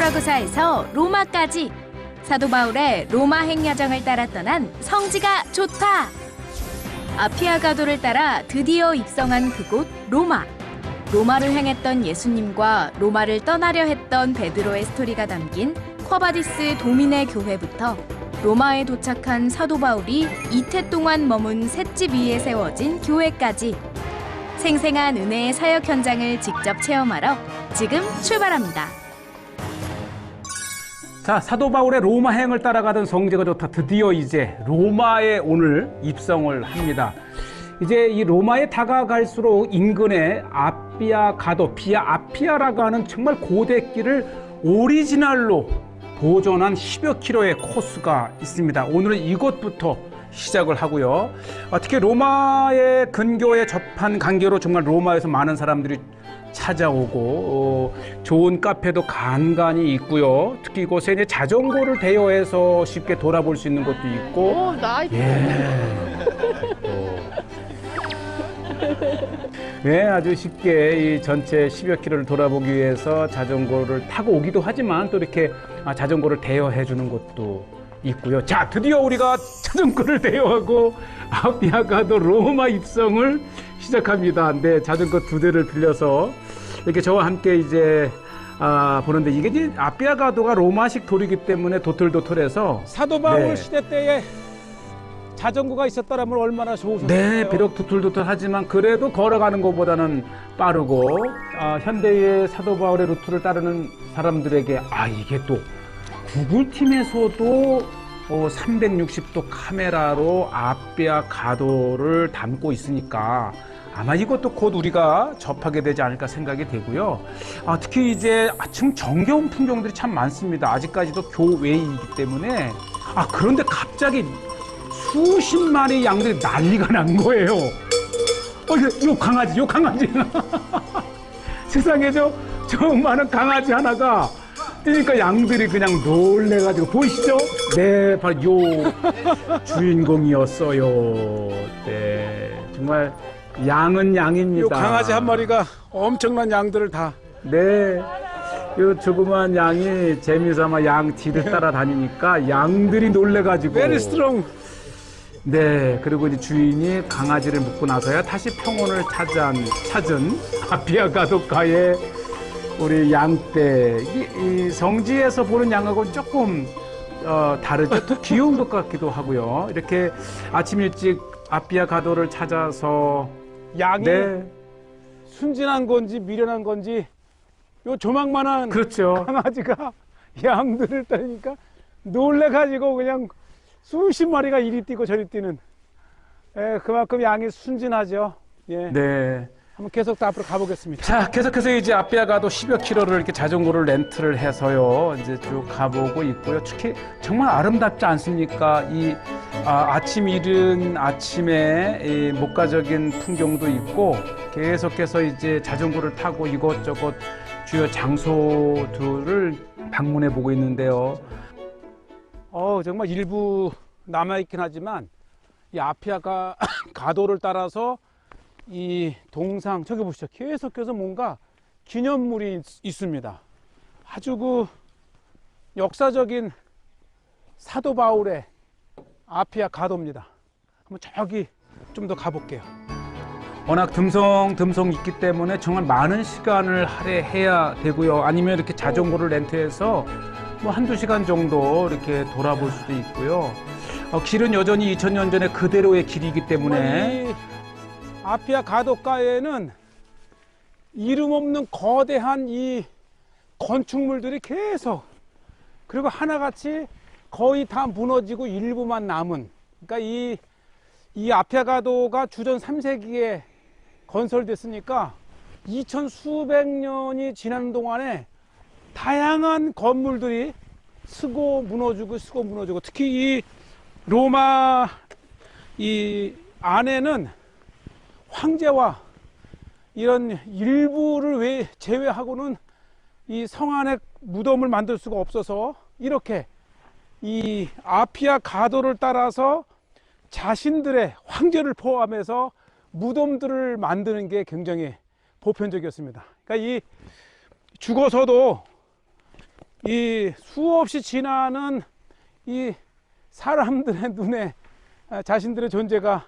아피아고사에서 로마까지 사도 바울의 로마 행야정을 따라 떠난 성지가 좋다. 아피아가도를 따라 드디어 입성한 그곳 로마. 로마를 향했던 예수님과 로마를 떠나려 했던 베드로의 스토리가 담긴 쿼바디스 도미네 교회부터 로마에 도착한 사도 바울이 이태 동안 머문 셋집 위에 세워진 교회까지 생생한 은혜의 사역 현장을 직접 체험하러 지금 출발합니다. 자, 사도 바울의 로마 행을 따라가던 성지가 좋다. 드디어 이제 로마에 오늘 입성을 합니다. 이제 이 로마에 다가갈수록 인근에 아피아가도, 아피아라고 하는 정말 고대 길을 오리지널로 보존한 10여 킬로의 코스가 있습니다. 오늘은 이곳부터 시작을 하고요. 특히 로마의 근교에 접한 관계로 정말 로마에서 많은 사람들이 찾아오고 좋은 카페도 간간히 있고요. 특히 이곳에 이제 자전거를 대여해서 쉽게 돌아볼 수 있는 곳도 있고. 네, 아주 쉽게 이 전체 10여 킬로를 돌아보기 위해서 자전거를 타고 오기도 하지만 또 이렇게 자전거를 대여해 주는 곳도 있고요. 자, 드디어 우리가 자전거를 대여하고 아피아가도 로마 입성을 시작합니다. 네, 자전거 2대를 빌려서 이렇게 저와 함께 이제 보는데 이게 이제 아피아가도가 로마식 돌이기 때문에 도틀도틀해서 사도 바울 시대 때에 자전거가 있었다면 얼마나 좋으셨을까요? 네, 비록 도틀도틀하지만 그래도 걸어가는 것보다는 빠르고 현대의 사도 바울의 루트를 따르는 사람들에게 이게 또 구글팀에서도 360도 카메라로 아피아가도를 담고 있으니까 아마 이것도 곧 우리가 접하게 되지 않을까 생각이 되고요. 특히 이제 참 정겨운 풍경들이 참 많습니다. 아직까지도 교외이기 때문에 그런데 갑자기 수십 마리 양들이 난리가 난 거예요. 요 강아지 세상에 저 많은 강아지 하나가 그러니까 양들이 그냥 놀래가지고 보이시죠? 네, 바로 요 주인공이었어요. 네, 정말 양은 양입니다. 요 강아지 한 마리가 엄청난 양들을 다. 네, 요 조그만 양이 재미삼아 양 뒤를 따라다니니까 양들이 놀래가지고. Very strong. 네, 그리고 이제 주인이 강아지를 묶고 나서야 다시 평온을 찾은 아피아가도가의 우리 양떼. 이 성지에서 보는 양하고는 조금 다르죠. 또 귀여운 것 같기도 하고요. 이렇게 아침 일찍 아피아가도를 찾아서 양이 순진한 건지 미련한 건지 요 조망만한 그렇죠. 강아지가 양들을 따니까 놀래가지고 그냥 수십 마리가 이리 뛰고 저리 뛰는. 그만큼 양이 순진하죠. 예. 네. 한번 계속 또 앞으로 가보겠습니다. 자, 계속해서 이제 아피아가도 10여 킬로를 이렇게 자전거를 렌트를 해서요. 이제 쭉 가보고 있고요. 특히 정말 아름답지 않습니까? 이 아침 이른 아침에 이 목가적인 풍경도 있고 계속해서 이제 자전거를 타고 이것저것 주요 장소들을 방문해 보고 있는데요. 정말 일부 남아있긴 하지만 이 아피아가도를 따라서 이 동상 저기 보시죠. 계속해서 뭔가 기념물이 있습니다. 아주 그 역사적인 사도 바울의 아피아가도입니다. 한번 저기 좀 더 가볼게요. 워낙 듬성듬성 있기 때문에 정말 많은 시간을 할애해야 되고요. 아니면 이렇게 자전거를 렌트해서 뭐 한두 시간 정도 이렇게 돌아볼 수도 있고요. 길은 여전히 2000년 전에 그대로의 길이기 때문에 아피아가도가에는 이름 없는 거대한 이 건축물들이 계속, 그리고 하나같이 거의 다 무너지고 일부만 남은, 그러니까 이 아피아가도가 주전 3세기에 건설됐으니까 2000 수백 년이 지난 동안에 다양한 건물들이 쓰고 무너지고 특히 이 로마 이 안에는 황제와 이런 일부를 제외하고는 이 성 안에 무덤을 만들 수가 없어서 이렇게 이 아피아가도를 따라서 자신들의 황제를 포함해서 무덤들을 만드는 게 굉장히 보편적이었습니다. 그러니까 이 죽어서도 이 수없이 지나는 이 사람들의 눈에 자신들의 존재가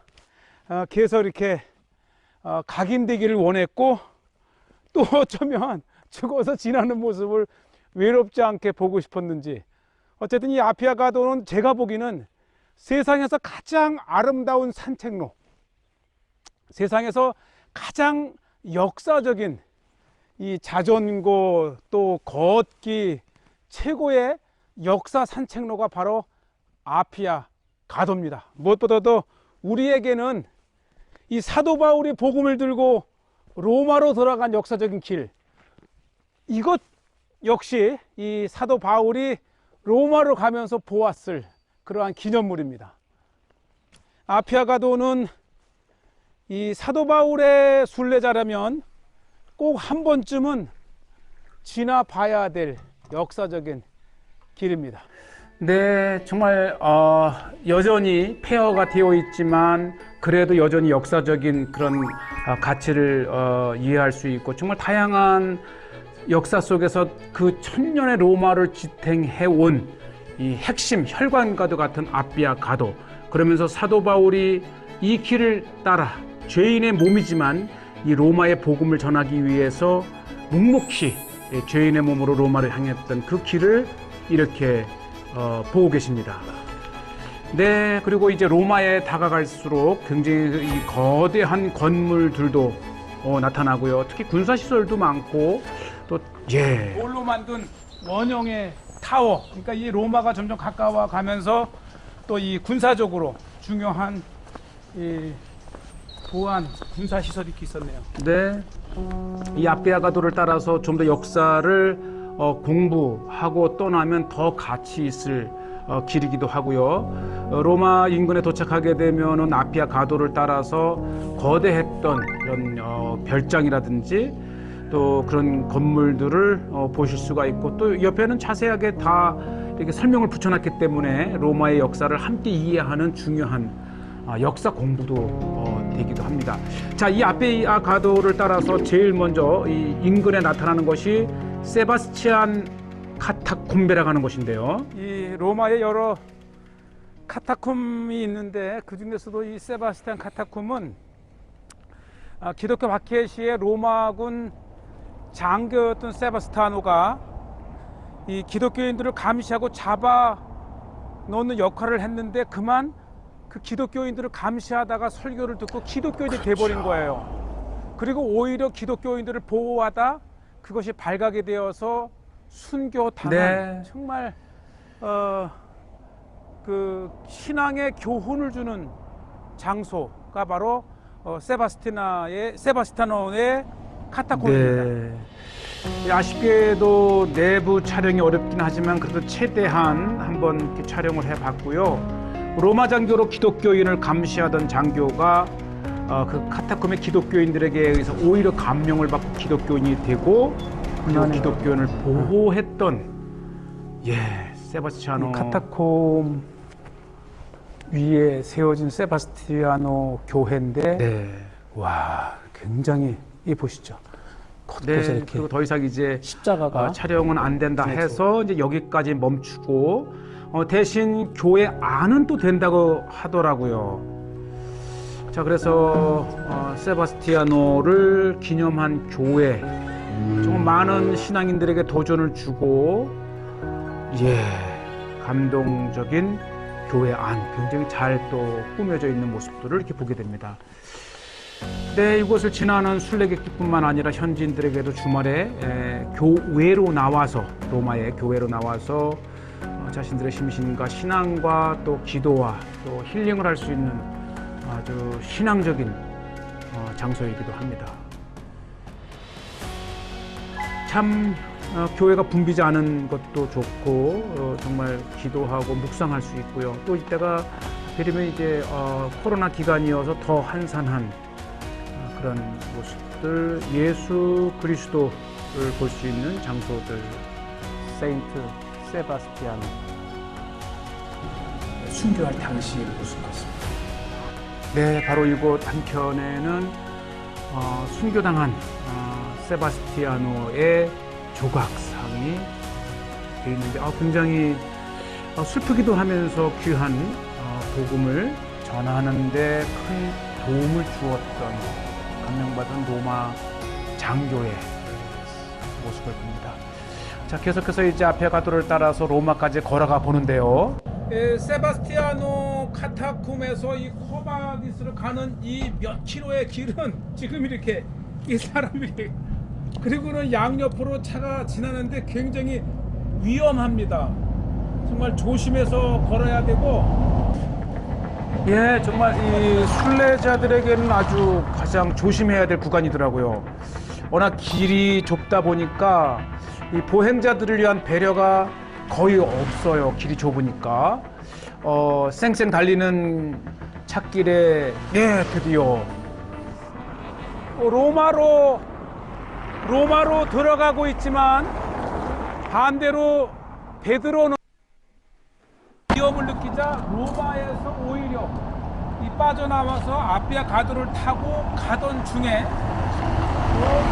계속 이렇게 각인되기를 원했고, 또 어쩌면 죽어서 지나는 모습을 외롭지 않게 보고 싶었는지, 어쨌든 이 아피아 가도는 제가 보기에는 세상에서 가장 아름다운 산책로, 세상에서 가장 역사적인 이 자전거 또 걷기 최고의 역사 산책로가 바로 아피아 가도입니다. 무엇보다도 우리에게는 이 사도 바울이 복음을 들고 로마로 들어간 역사적인 길, 이것 역시 이 사도 바울이 로마로 가면서 보았을 그러한 기념물입니다. 아피아 가도는 이 사도 바울의 순례자라면 꼭 한 번쯤은 지나봐야 될 역사적인 길입니다. 네, 정말 여전히 폐허가 되어 있지만 그래도 여전히 역사적인 그런 가치를 이해할 수 있고, 정말 다양한 역사 속에서 그 천년의 로마를 지탱해온 이 핵심 혈관과도 같은 아피아 가도, 그러면서 사도 바울이 이 길을 따라 죄인의 몸이지만 이 로마의 복음을 전하기 위해서 묵묵히 죄인의 몸으로 로마를 향했던 그 길을 이렇게 보고 계십니다. 네, 그리고 이제 로마에 다가갈수록 굉장히 이 거대한 건물들도 나타나고요. 특히 군사시설도 많고, 또 돌로 만든 원형의 타워, 그러니까 이 로마가 점점 가까워 가면서 또 이 군사적으로 중요한 이 보안 군사시설이 이렇게 있었네요. 네, 이 아피아 가도를 따라서 좀 더 역사를 공부하고 떠나면 더 가치 있을 길이기도 하고요. 로마 인근에 도착하게 되면은 아피아 가도를 따라서 거대했던 이런 별장이라든지 또 그런 건물들을 보실 수가 있고, 또 옆에는 자세하게 다 이렇게 설명을 붙여놨기 때문에 로마의 역사를 함께 이해하는 중요한 역사 공부도 되기도 합니다. 자, 이 아피아 가도를 따라서 제일 먼저 이 인근에 나타나는 것이 세바스티안 카타콤베라고 하는 것인데요. 이 로마에 여러 카타콤이 있는데 그 중에서도 이 세바스티안 카타콤은 기독교 박해시의 로마군 장교였던 세바스티아노가 이 기독교인들을 감시하고 잡아 놓는 역할을 했는데, 그만 그 기독교인들을 감시하다가 설교를 듣고 기독교인이 돼버린 거예요. 그리고 오히려 기독교인들을 보호하다 그것이 발각이 되어서 순교당한, 네, 정말 그 신앙의 교훈을 주는 장소가 바로 세바스티아노의 카타콤입니다. 네. 아쉽게도 내부 촬영이 어렵긴 하지만 그래도 최대한 한번 이렇게 촬영을 해봤고요. 로마 장교로 기독교인을 감시하던 장교가 그 카타콤의 기독교인들에게 의해서 오히려 감명을 받고 기독교인이 되고, 그리고 기독교인을 보호했던 세바스티아노 카타콤 위에 세워진 세바스티아노 교회인데, 네, 와, 굉장히 이 보시죠. 네, 그리고 더 이상 이제 십자가가 촬영은 안 된다 해서 이제 여기까지 멈추고, 대신 교회 안은 또 된다고 하더라고요. 자, 그래서 세바스티아노를 기념한 교회, 정말 많은 신앙인들에게 도전을 주고, 감동적인 교회 안 굉장히 잘 또 꾸며져 있는 모습들을 이렇게 보게 됩니다. 네, 이곳을 지나는 순례객뿐만 아니라 현지인들에게도 주말에 교회로 나와서, 로마의 교회로 나와서 자신들의 심신과 신앙과 또 기도와 또 힐링을 할 수 있는 아주 신앙적인 장소이기도 합니다. 참 교회가 붐비지 않은 것도 좋고, 정말 기도하고 묵상할 수 있고요. 또 이때가 되면 이제 코로나 기간이어서 더 한산한 그런 모습들, 예수 그리스도를 볼 수 있는 장소들, 세인트 세바스티아노 순교할 당시의 모습 같습니다. 네, 바로 이곳 한켠에는 순교당한 세바스티아노의 조각상이 되어 있는데 굉장히 슬프기도 하면서 귀한 복음을 전하는데 큰 도움을 주었던 감명받은 로마 장교의 모습을 봅니다. 자, 계속해서 이제 아피아가도를 따라서 로마까지 걸어가 보는데요. 세바스티아노 카타쿰에서 이 코바디스를 가는 이 몇 킬로의 길은 지금 이렇게 이 사람들이 그리고는 양옆으로 차가 지나는데 굉장히 위험합니다. 정말 조심해서 걸어야 되고, 예, 정말 이 순례자들에게는 아주 가장 조심해야 될 구간이더라고요. 워낙 길이 좁다 보니까 이 보행자들을 위한 배려가 거의 없어요. 길이 좁으니까. 쌩쌩 달리는 찻길에, 예, 드디어 로마로 들어가고 있지만 반대로 베드로는 위험을 느끼자 로마에서 오히려 빠져나와서 아피아 가도를 타고 가던 중에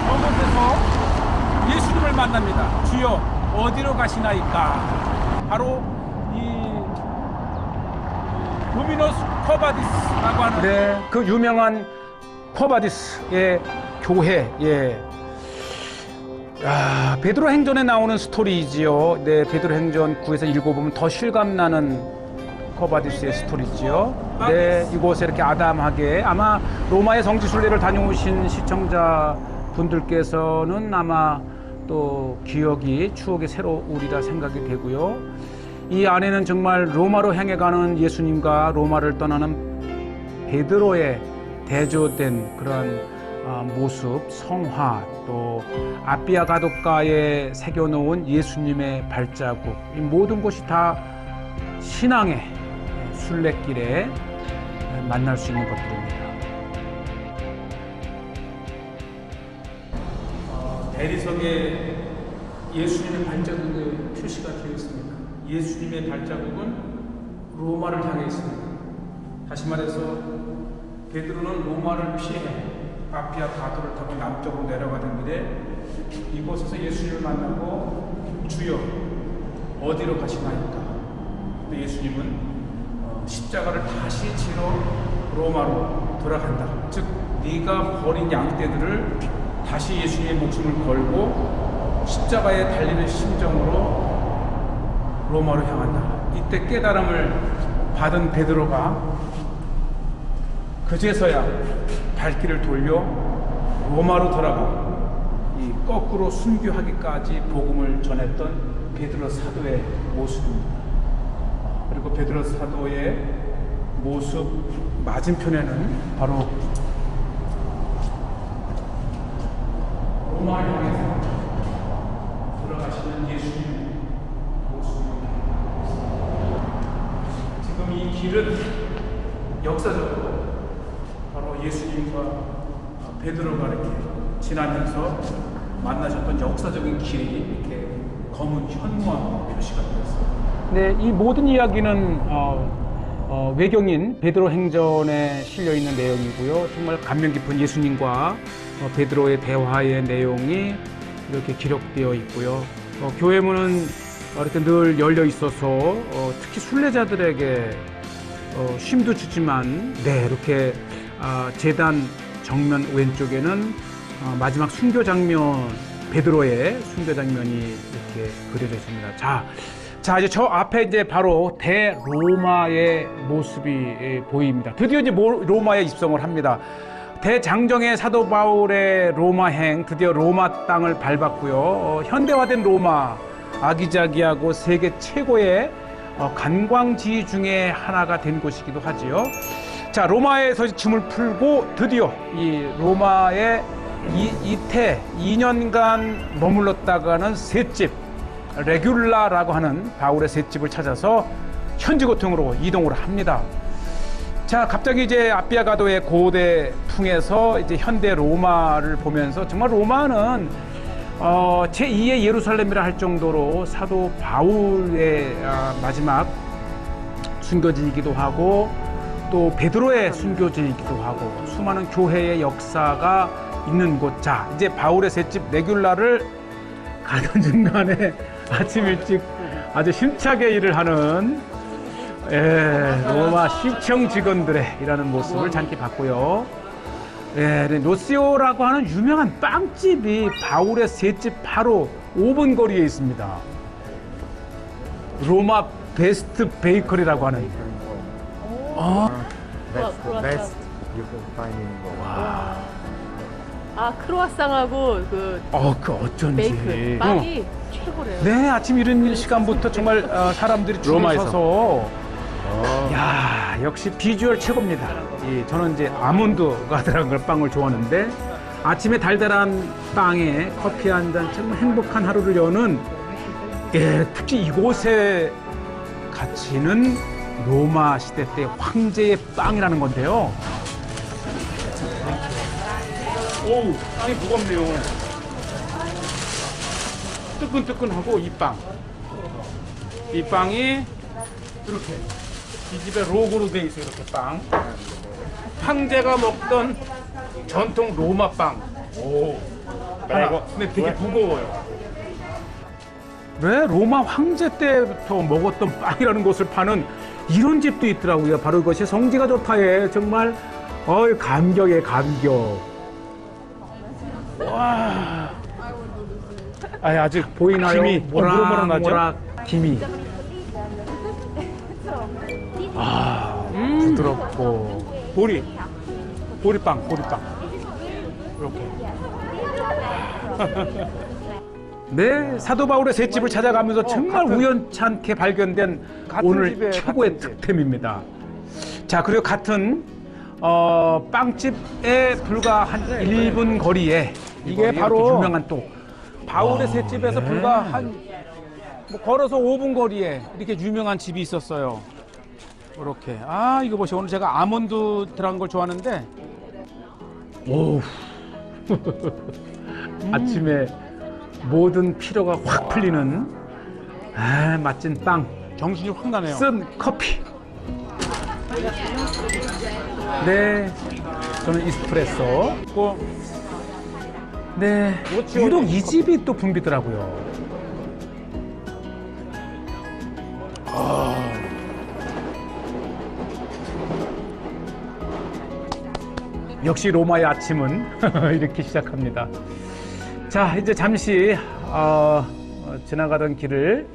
저곳에서 예수님을 만납니다. 주여 어디로 가시나이까? 바로 이 도미노스 코바디스라고 하는 그 유명한 코바디스의 교회. 예. 베드로 행전에 나오는 스토리지요. 네, 베드로 행전 9에서 읽어보면 더 실감나는 코바디스의 스토리지요. 네, 이곳에 이렇게 아담하게 아마 로마의 성지순례를 다녀오신 시청자 분들께서는 아마 또 기억이 추억이 새로우리라 생각이 되고요. 이 안에는 정말 로마로 향해 가는 예수님과 로마를 떠나는 베드로의 대조된 그런 모습, 성화, 또 아피아 가도가에 새겨놓은 예수님의 발자국, 이 모든 것이 다 신앙의 순례길에 만날 수 있는 것들입니다. 대리석에 예수님의 발자국의 표시가 되어 있습니다. 예수님의 발자국은 로마를 향해 있습니다. 다시 말해서 베드로는 로마를 피해 아피아 가도를 타고 남쪽으로 내려가던 길에 이곳에서 예수님을 만나고 주여 어디로 가시나이까? 근데 예수님은 십자가를 다시 지러 로마로 돌아간다. 즉 네가 버린 양떼들을 다시 예수님의 목숨을 걸고 십자가에 달리는 심정으로 로마로 향한다. 이때 깨달음을 받은 베드로가 그제서야 발길을 돌려 로마로 돌아가 이 거꾸로 순교하기까지 복음을 전했던 베드로 사도의 모습입니다. 그리고 베드로 사도의 모습 맞은편에는 바로 로마를 향해서 돌아가시는 예수님의 모습입니다. 지금 이 길은 역사적으로 바로 예수님과 베드로가 이렇게 지나면서 만나셨던 역사적인 길이 이렇게 검은 현무암 표시가 되었습니다. 네, 이 모든 이야기는 외경인 베드로 행전에 실려 있는 내용이고요. 정말 감명 깊은 예수님과 베드로의 대화의 내용이 이렇게 기록되어 있고요. 교회문은 이렇게 늘 열려 있어서 특히 순례자들에게 쉼도 주지만, 네, 이렇게 제단 정면 왼쪽에는 마지막 순교 장면, 베드로의 순교 장면이 이렇게 그려져 있습니다. 자, 이제 저 앞에 이제 바로 대로마의 모습이 보입니다. 드디어 이제 로마에 입성을 합니다. 대장정의 사도 바울의 로마행, 드디어 로마 땅을 밟았고요. 현대화된 로마, 아기자기하고 세계 최고의 관광지 중에 하나가 된 곳이기도 하지요. 자, 로마에서 짐을 풀고 드디어 이 로마에 이태 2년간 머물렀다가는 셋집, 레귤라라고 하는 바울의 셋집을 찾아서 현지고통으로 이동을 합니다. 자, 갑자기 이제 아피아 가도의 고대 풍에서 이제 현대 로마를 보면서 정말 로마는 제2의 예루살렘이라 할 정도로 사도 바울의 마지막 순교지이기도 하고 또 베드로의 순교지이기도 하고 수많은 교회의 역사가 있는 곳. 자, 이제 바울의 셋집 레귤라를 가는 중간에 아침 일찍 아주 힘차게 일을 하는 로마 시청 직원들의 일하는 모습을 잠깐 봤고요. 노시오라고 하는 유명한 빵집이 바울의 셋집 바로 5분 거리에 있습니다. 로마 베스트 베이커리라고 하는. That's the best you can find in Rome. 아 크로와상하고 그 그 어쩐지. 베이글 빵이 최고래요. 네, 아침 이른 시간부터 정말 사람들이 줄을 로마에서. 서서 야, 역시 비주얼 최고입니다. 저는 이제 아몬드가 들어간 걸 빵을 좋아하는데 아침에 달달한 빵에 커피 한 잔 정말 행복한 하루를 여는 특히 이곳에 가치는 로마 시대 때 황제의 빵이라는 건데요. 오우, 빵이 무겁네요. 뜨끈뜨끈하고 이 빵이 이렇게 이 집에 로고로 돼 있어요. 이렇게 빵. 황제가 먹던 전통 로마 빵. 하나. 근데 되게 무거워요. 네, 로마 황제 때부터 먹었던 빵이라는 것을 파는 이런 집도 있더라고요. 바로 이것이 성지가 좋다에 정말 감격에 감격. 와. 아직 보이나요? 김이 모락모락 나죠? 김이. 부드럽고 보리빵 이렇게. 네, 사도 바울의 셋집을 찾아가면서 정말 우연찮게 발견된 오늘 집에, 최고의 같은 집. 득템입니다. 자, 그리고 같은 빵집에 불과 한 1분 거리에 이게 이렇게 바로 유명한 또 바울의 셋집에서 불과 한 걸어서 5분 거리에 이렇게 유명한 집이 있었어요. 이렇게. 이거 보세요. 오늘 제가 아몬드 들어간 걸 좋아하는데 오. 아침에 모든 피로가 확 풀리는 맛진 빵, 정신이 확 나네요. 쓴 커피. 네, 저는 이스프레소. 네, 유독 이 집이 또 붐비더라고요. 역시 로마의 아침은 이렇게 시작합니다. 자, 이제 잠시 지나가던 길을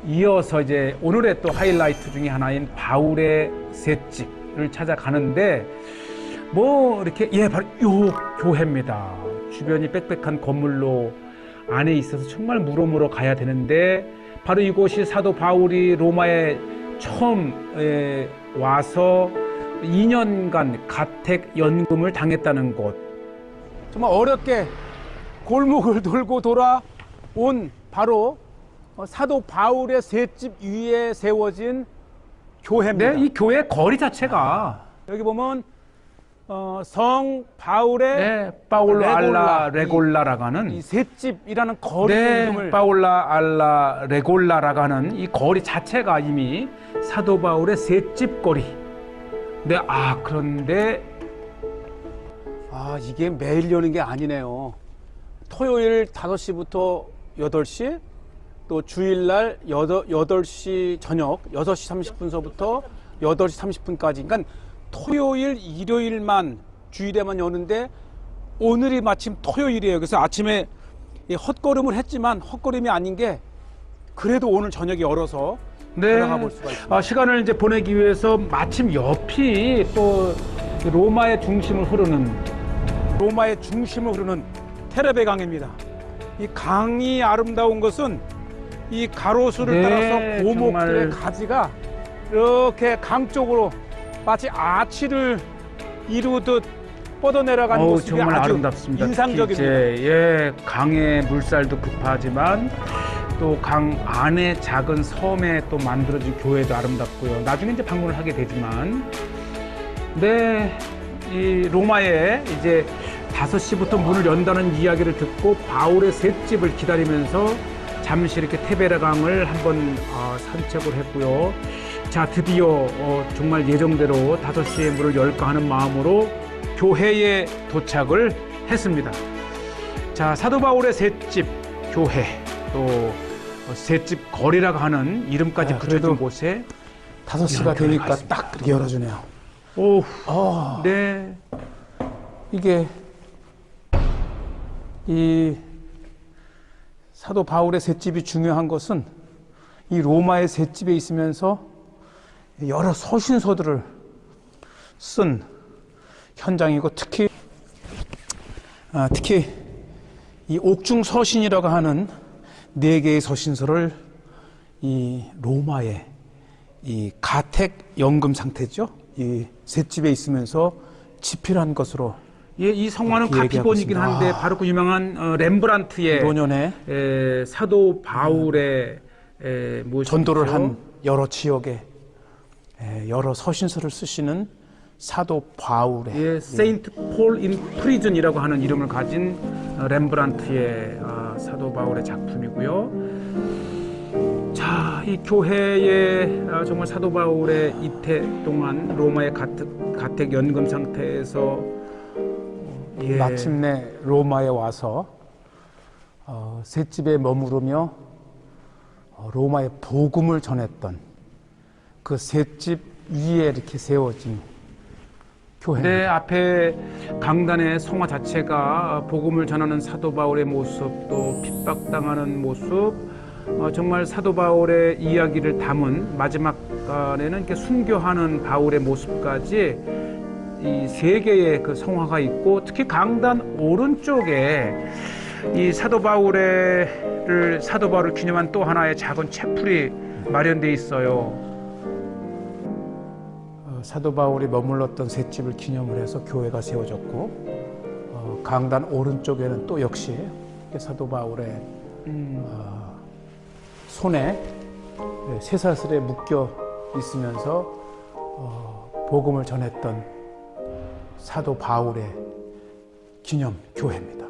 이어서 이제 오늘의 또 하이라이트 중에 하나인 바울의 셋집을 찾아가는데 이렇게 바로 요 교회입니다. 주변이 빽빽한 건물로 안에 있어서 정말 물어물어 가야 되는데 바로 이곳이 사도 바울이 로마에 처음 와서 2년간 가택 연금을 당했다는 곳. 정말 어렵게 골목을 돌고 돌아온 바로 사도 바울의 셋집 위에 세워진 교회입니다. 네, 이 교회 거리 자체가 여기 보면 성 바울의 파울로 알라 레골라, 레골라라고 하는 이 셋집이라는 거리 네, 이름을 파울라 알라 레골라라고 하는 이 거리 자체가 이미 사도 바울의 셋집 거리. 네, 그런데 이게 매일 여는 게 아니네요. 토요일 5시부터 8시, 또 주일날 8시 저녁 6시 30분서부터 8시 30분까지. 그러니까 토요일, 일요일만 주일에만 여는데 오늘이 마침 토요일이에요. 그래서 아침에 헛걸음을 했지만 헛걸음이 아닌 게 그래도 오늘 저녁에 열어서 들어가 볼 수가 있습니다. 시간을 이제 보내기 위해서 마침 옆이 또 로마의 중심을 흐르는 테레베 강입니다. 이 강이 아름다운 것은 이 가로수를 네, 따라서 고목들의 정말. 가지가 이렇게 강 쪽으로 마치 아치를 이루듯 뻗어내려가는 모습이 정말 아주 아름답습니다. 인상적입니다. 특히 이제 강의 물살도 급하지만 또 강 안에 작은 섬에 또 만들어진 교회도 아름답고요. 나중에 이제 방문을 하게 되지만, 네, 이 로마에 이제 5시부터 문을 연다는 이야기를 듣고 바울의 셋집을 기다리면서 잠시 이렇게 테베라강을 한번 산책을 했고요. 자, 드디어 정말 예정대로 5시에 문을 열까 하는 마음으로 교회에 도착을 했습니다. 자, 사도 바울의 셋집 교회, 또 셋집 거리라고 하는 이름까지 아, 붙여진 그래도 곳에 5시가 이런 되니까 교회가 딱 그렇게 열어주네요. 오, 아, 네, 이게 이 사도 바울의 셋집이 중요한 것은 이 로마의 셋집에 있으면서 여러 서신서들을 쓴 현장이고 특히 이 옥중 서신이라고 하는 4개의 서신서를 이 로마의 이 가택 연금 상태죠. 이 셋집에 있으면서 집필한 것으로 예, 이 성화는 이렇게 가피본이긴 얘기하고 한데 있습니다. 바로 그 유명한 렘브란트의 노년에 사도 바울의 무엇이죠? 전도를 한 여러 지역에 여러 서신서를 쓰시는 사도 바울의 예, 세인트 폴 인 프리즌이라고 하는 이름을 가진 렘브란트의 사도 바울의 작품이고요. 자, 이 교회에 정말 사도 바울의 이태 동안 로마의 가택 연금 상태에서 예, 마침내 로마에 와서 셋집에 머무르며 로마의 복음을 전했던 그 셋집 위에 이렇게 세워진 교회. 네, 앞에 강단의 성화 자체가 복음을 전하는 사도 바울의 모습, 또 핍박당하는 모습, 정말 사도 바울의 이야기를 담은 마지막간에는 이렇게 순교하는 바울의 모습까지 이 3개의 그 성화가 있고, 특히 강단 오른쪽에 이 사도 바울을 기념한 또 하나의 작은 채플이 마련돼 있어요. 사도 바울이 머물렀던 셋집을 기념을 해서 교회가 세워졌고, 강단 오른쪽에는 또 역시 사도 바울의 손에 쇠사슬에 묶여 있으면서 복음을 전했던 사도 바울의 기념 교회입니다.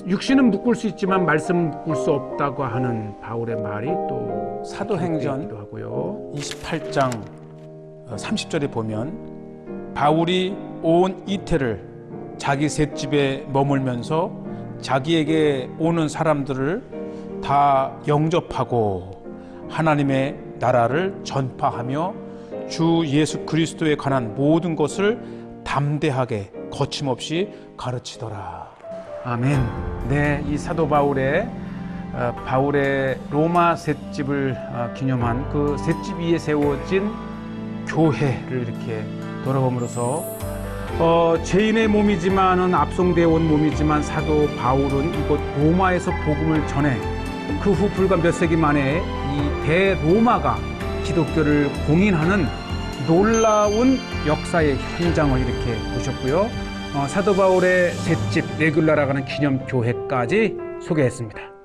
육신은 묶을 수 있지만 말씀은 묶을 수 없다고 하는 바울의 말이 또 사도행전 기록되어 있기도 하고요. 28장 30절에 보면 바울이 온 이태를 자기 셋집에 머물면서 자기에게 오는 사람들을 다 영접하고 하나님의 나라를 전파하며 주 예수 그리스도에 관한 모든 것을 담대하게 거침없이 가르치더라. 아멘. 네, 이 사도 바울의 로마 셋집을 기념한 그 셋집 위에 세워진 교회를 이렇게 돌아봄으로써 죄인의 몸이지만은 압송되어 온 몸이지만 사도 바울은 이곳 로마에서 복음을 전해 그 후 불과 몇 세기 만에 이 대로마가 기독교를 공인하는 놀라운 역사의 현장을 이렇게 보셨고요. 사도 바울의 셋집 레귤라라고 하는 기념 교회까지 소개했습니다.